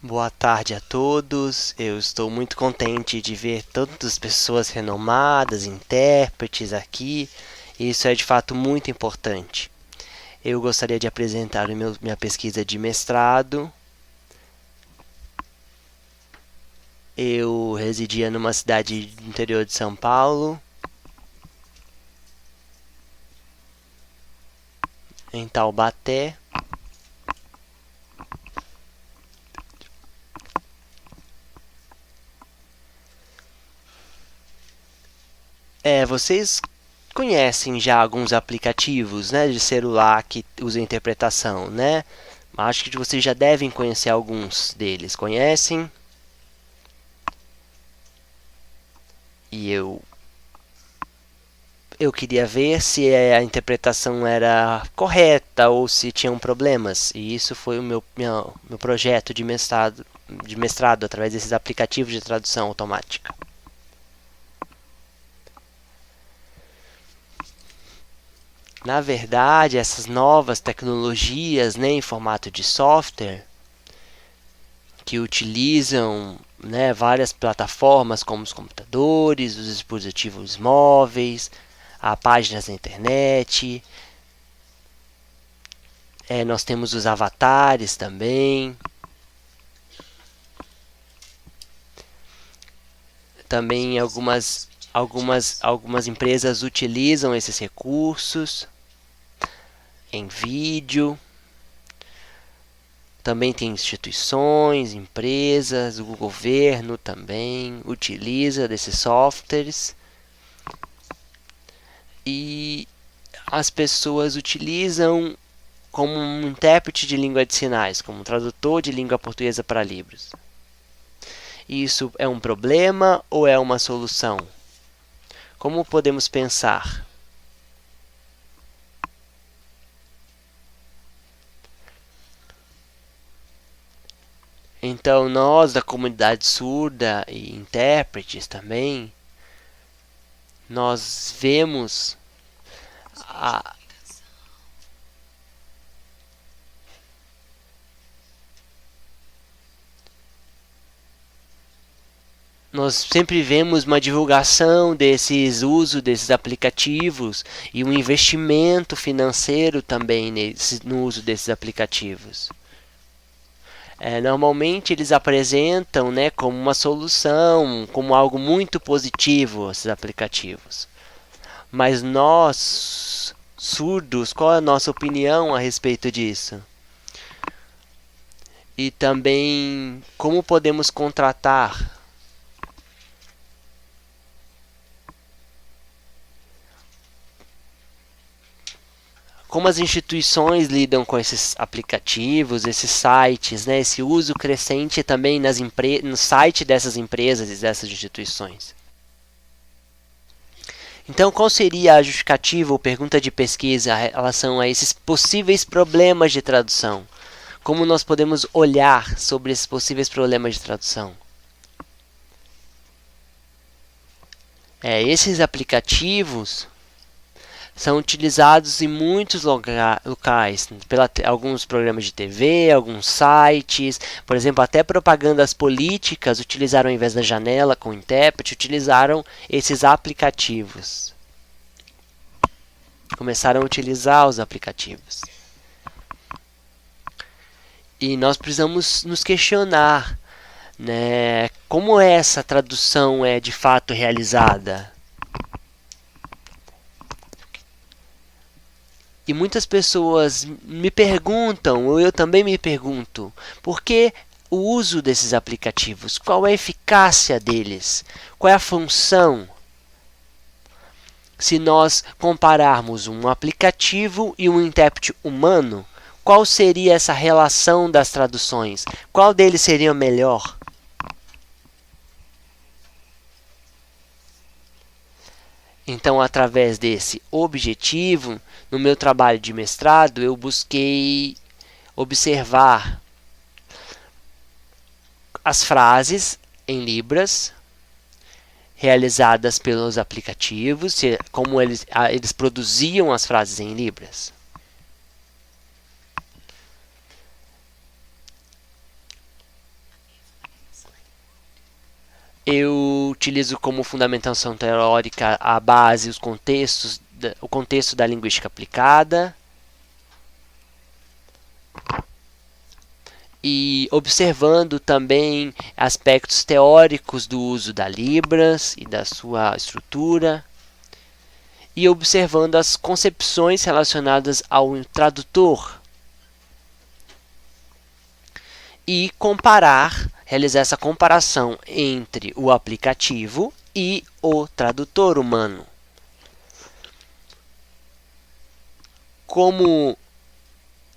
Boa tarde a todos. Eu estou muito contente de ver tantas pessoas renomadas, intérpretes aqui. Isso é de fato muito importante. Eu gostaria de apresentar minha pesquisa de mestrado. Eu residia numa cidade do interior de São Paulo, em Taubaté. Vocês conhecem já alguns aplicativos, né, de celular que usam interpretação, né? Acho que vocês já devem conhecer alguns deles. Conhecem? E eu queria ver se a interpretação era correta ou se tinham problemas. E isso foi o meu projeto de mestrado através desses aplicativos de tradução automática. Na verdade, essas novas tecnologias, né, em formato de software, que utilizam, né, várias plataformas como os computadores, os dispositivos móveis, a páginas na internet. Nós temos os avatares também. Também algumas empresas utilizam esses recursos em vídeo. Também tem instituições, empresas, o governo também utiliza desses softwares. E as pessoas utilizam como um intérprete de língua de sinais, como um tradutor de língua portuguesa para Libras. Isso é um problema ou é uma solução? Como podemos pensar? Então, nós da comunidade surda e intérpretes também, nós vemos a, nós sempre vemos uma divulgação desses uso desses aplicativos e um investimento financeiro também no uso desses aplicativos. Normalmente eles apresentam, né, como uma solução, como algo muito positivo esses aplicativos. Mas nós, surdos, qual é a nossa opinião a respeito disso? E também como podemos contratar? Como as instituições lidam com esses aplicativos, esses sites, né? Esse uso crescente também no site dessas empresas e dessas instituições. Então, qual seria a justificativa ou pergunta de pesquisa em relação a esses possíveis problemas de tradução? Como nós podemos olhar sobre esses possíveis problemas de tradução? Esses aplicativos são utilizados em muitos locais, alguns programas de TV, alguns sites, por exemplo, até propagandas políticas utilizaram, ao invés da janela com intérprete, utilizaram esses aplicativos. Começaram a utilizar os aplicativos. E nós precisamos nos questionar, né, como essa tradução é de fato realizada. E muitas pessoas me perguntam, ou eu também me pergunto, por que o uso desses aplicativos? Qual é a eficácia deles? Qual é a função? Se nós compararmos um aplicativo e um intérprete humano, qual seria essa relação das traduções? Qual deles seria melhor? Então, através desse objetivo, no meu trabalho de mestrado, eu busquei observar as frases em Libras realizadas pelos aplicativos, como eles produziam as frases em Libras. Eu utilizo como fundamentação teórica a base, o contexto da linguística aplicada. E observando também aspectos teóricos do uso da Libras e da sua estrutura. E observando as concepções relacionadas ao tradutor. E realizar essa comparação entre o aplicativo e o tradutor humano. Como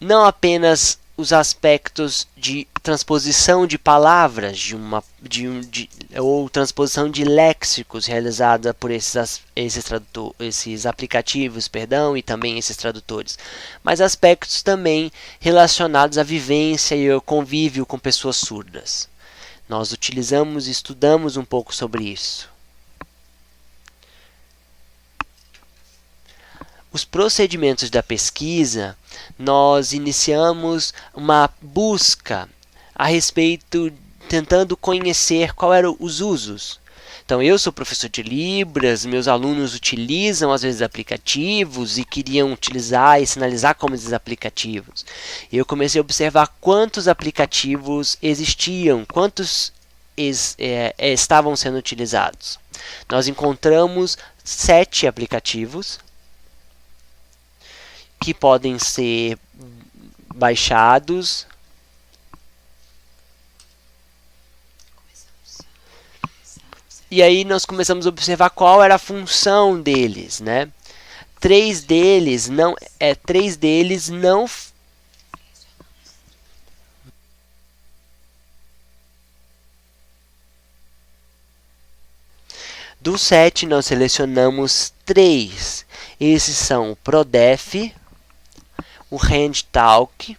não apenas os aspectos de transposição de palavras ou transposição de léxicos realizada por esses aplicativos, e também esses tradutores, mas aspectos também relacionados à vivência e ao convívio com pessoas surdas. Nós utilizamos e estudamos um pouco sobre isso. Os procedimentos da pesquisa, nós iniciamos uma busca a respeito, tentando conhecer qual eram os usos. Então, eu sou professor de Libras, meus alunos utilizam às vezes aplicativos e queriam utilizar e sinalizar como esses aplicativos. Eu comecei a observar quantos aplicativos existiam, quantos estavam sendo utilizados. Nós encontramos 7 aplicativos que podem ser baixados. E aí nós começamos a observar qual era a função deles, né? 3 deles não dos 7 nós selecionamos 3. Esses são o Prodef, o HandTalk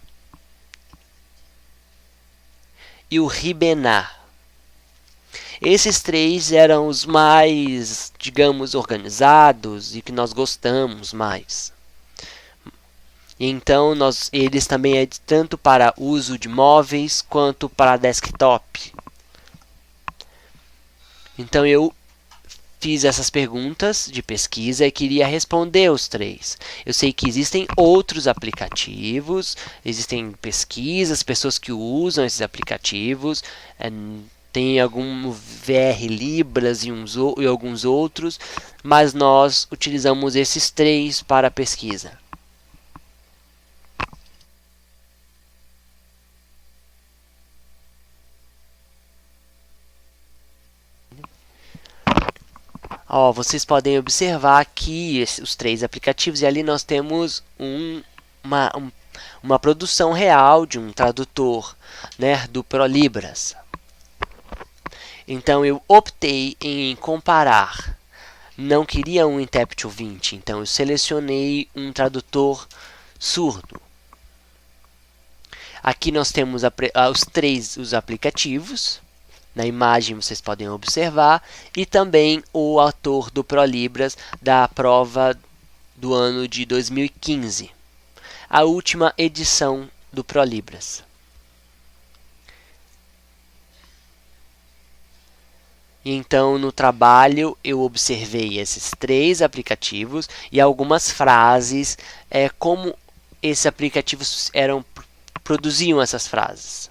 e o Ribenar. Esses 3 eram os mais, digamos, organizados e que nós gostamos mais. Então, eles também é tanto para uso de móveis quanto para desktop. Então, eu fiz essas perguntas de pesquisa e queria responder os 3. Eu sei que existem outros aplicativos, existem pesquisas, pessoas que usam esses aplicativos, tem algum VR Libras e alguns outros, mas nós utilizamos esses 3 para a pesquisa. Vocês podem observar aqui os 3 aplicativos e ali nós temos uma produção real de um tradutor, né, do ProLibras. Então eu optei em comparar. Não queria um intérprete ouvinte, então eu selecionei um tradutor surdo. Aqui nós temos os aplicativos. Na imagem vocês podem observar, e também o autor do ProLibras da prova do ano de 2015, a última edição do ProLibras. Então, no trabalho, eu observei esses 3 aplicativos e algumas frases, como esses aplicativos produziam essas frases.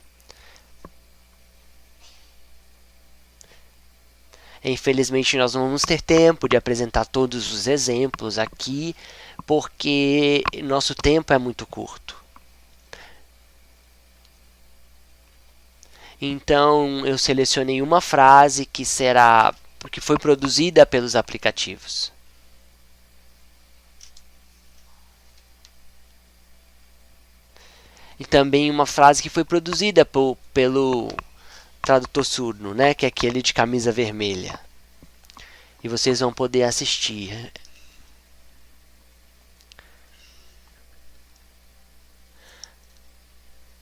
Infelizmente, nós não vamos ter tempo de apresentar todos os exemplos aqui, porque nosso tempo é muito curto. Então, eu selecionei uma frase que foi produzida pelos aplicativos. E também uma frase que foi produzida pelo tradutor surdo, né, que é aquele de camisa vermelha. E vocês vão poder assistir.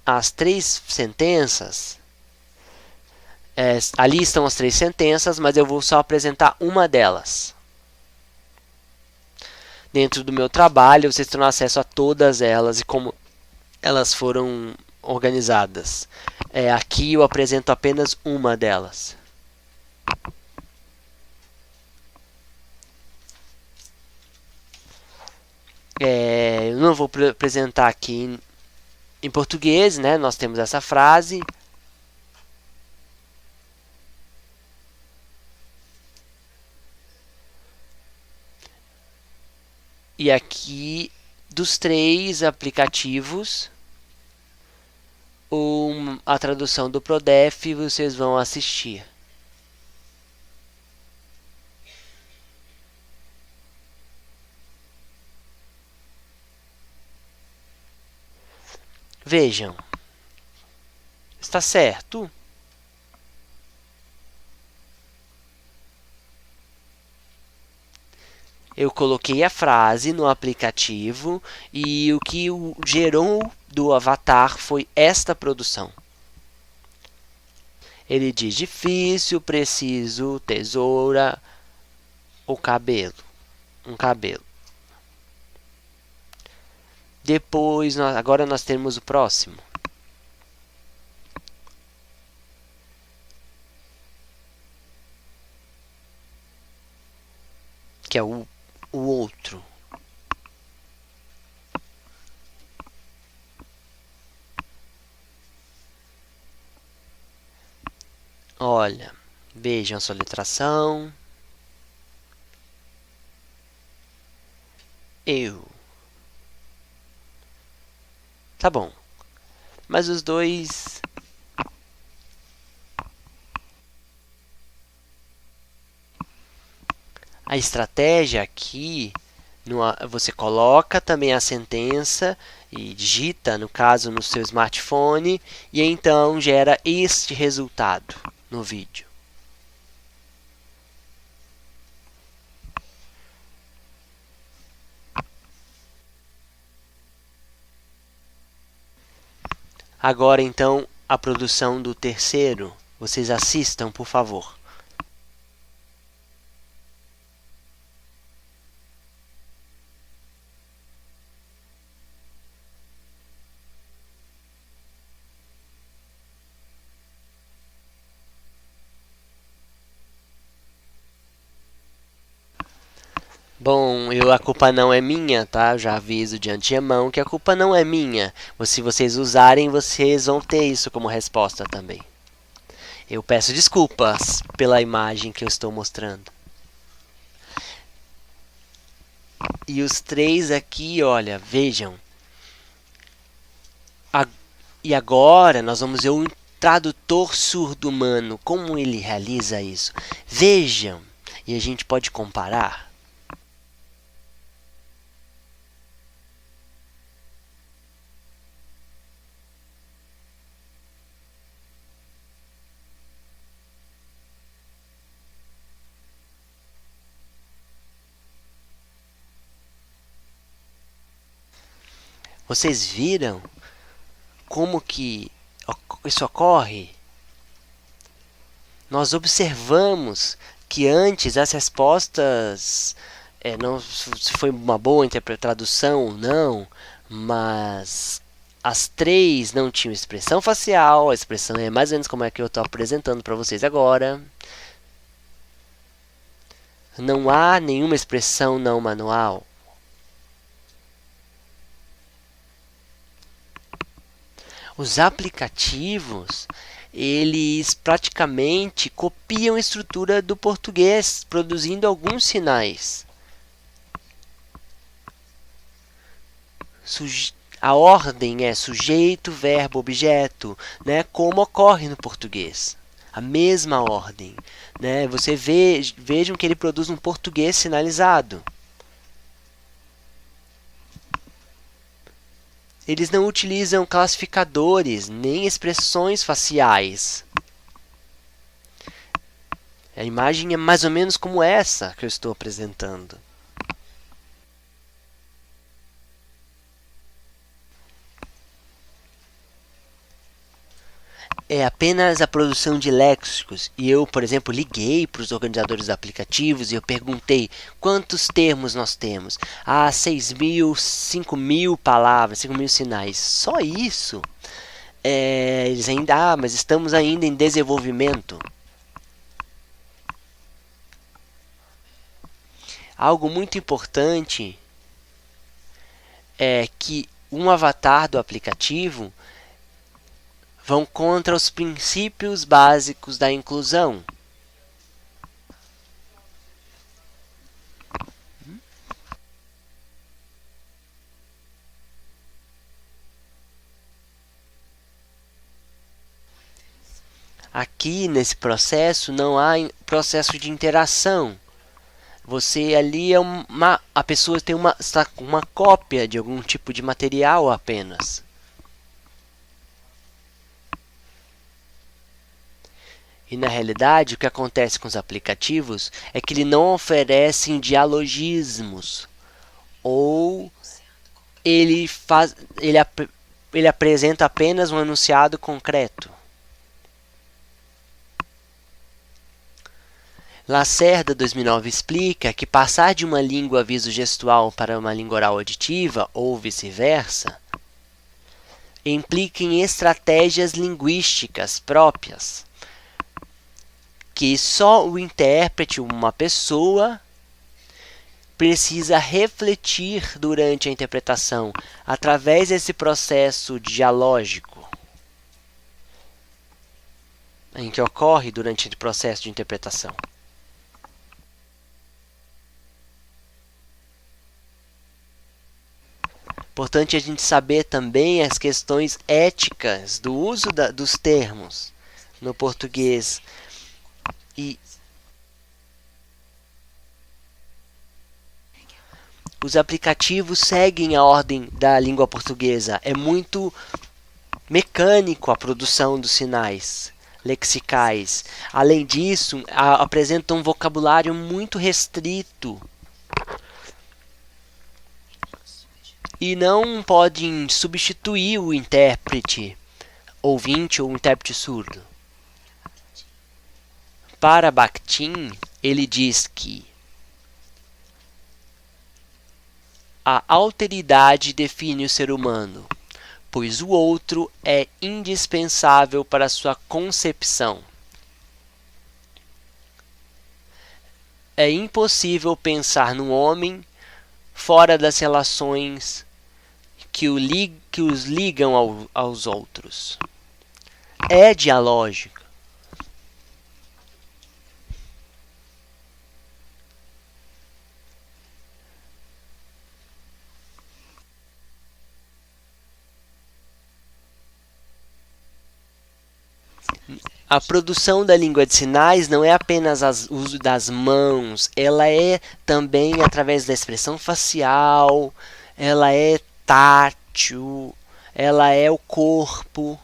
As 3 sentenças, ali estão as 3 sentenças, mas eu vou só apresentar uma delas. Dentro do meu trabalho, vocês terão acesso a todas elas e como elas foram organizadas. Aqui eu apresento apenas uma delas. Eu não vou apresentar aqui em português, né? Nós temos essa frase. E aqui, dos 3 aplicativos, a tradução do Prodef vocês vão assistir. Vejam, está certo? Eu coloquei a frase no aplicativo e o que gerou do avatar foi esta produção. Ele diz difícil, preciso, tesoura, o cabelo, um cabelo. Depois, agora nós temos o próximo. Que é o outro. Olha, vejam a soletração. Eu. Tá bom. Mas os dois... A estratégia aqui, você coloca também a sentença e digita, no caso, no seu smartphone, e então gera este resultado no vídeo. Agora, então, a produção do terceiro. Vocês assistam, por favor. Bom, a culpa não é minha, tá? Eu já aviso de antemão que a culpa não é minha. Se vocês usarem, vocês vão ter isso como resposta também. Eu peço desculpas pela imagem que eu estou mostrando. E os 3 aqui, olha, vejam. E agora nós vamos ver um tradutor surdo-humano, como ele realiza isso. Vejam, e a gente pode comparar. Vocês viram como que isso ocorre? Nós observamos que antes as respostas, não se foi uma boa tradução ou não, mas as 3 não tinham expressão facial, a expressão é mais ou menos como é que eu estou apresentando para vocês agora. Não há nenhuma expressão não manual. Os aplicativos, eles praticamente copiam a estrutura do português, produzindo alguns sinais. A ordem é sujeito, verbo, objeto, né, como ocorre no português. A mesma ordem. Né? Vejam que ele produz um português sinalizado. Eles não utilizam classificadores nem expressões faciais. A imagem é mais ou menos como essa que eu estou apresentando. É apenas a produção de léxicos. E eu, por exemplo, liguei para os organizadores de aplicativos e eu perguntei quantos termos nós temos. 6.000, 5.000 palavras, 5.000 sinais. Só isso. Eles ainda, mas estamos ainda em desenvolvimento. Algo muito importante que um avatar do aplicativo vão contra os princípios básicos da inclusão. Aqui nesse processo não há processo de interação. Você ali a pessoa tem uma cópia de algum tipo de material apenas. E na realidade o que acontece com os aplicativos é que ele não oferecem dialogismos, ou ele apresenta apenas um enunciado concreto. Lacerda 2009 explica que passar de uma língua visogestual para uma língua oral auditiva, ou vice-versa, implica em estratégias linguísticas próprias, que só o intérprete, uma pessoa, precisa refletir durante a interpretação, através desse processo dialógico, em que ocorre durante o processo de interpretação. Importante a gente saber também as questões éticas do uso dos termos no português. E os aplicativos seguem a ordem da língua portuguesa. É muito mecânico a produção dos sinais lexicais. Além disso, apresentam um vocabulário muito restrito. E não podem substituir o intérprete ouvinte ou o intérprete surdo. Para Bakhtin, ele diz que a alteridade define o ser humano, pois o outro é indispensável para sua concepção. É impossível pensar no homem fora das relações que os ligam aos outros. É dialógico. A produção da língua de sinais não é apenas o uso das mãos, ela é também através da expressão facial, ela é tátil, ela é o corpo,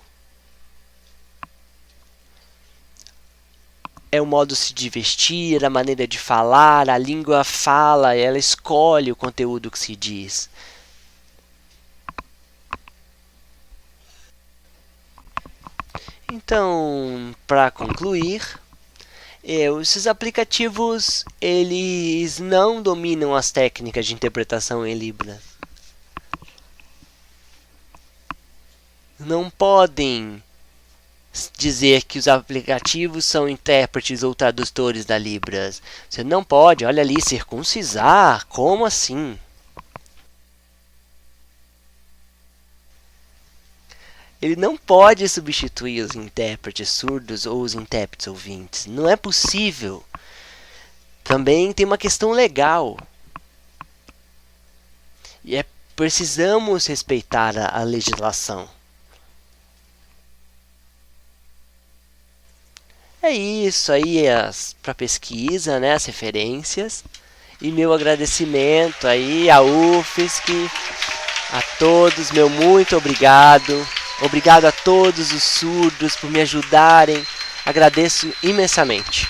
é o modo de vestir, a maneira de falar, a língua fala, ela escolhe o conteúdo que se diz. Então, para concluir, esses aplicativos eles não dominam as técnicas de interpretação em Libras. Não podem dizer que os aplicativos são intérpretes ou tradutores da Libras. Você não pode, olha ali, circuncisar. Como assim? Ele não pode substituir os intérpretes surdos ou os intérpretes ouvintes. Não é possível. Também tem uma questão legal. E precisamos respeitar a legislação. É isso aí para pesquisa, né, as referências. E meu agradecimento aí à UFSC, a todos, meu muito obrigado. Obrigado a todos os surdos por me ajudarem. Agradeço imensamente.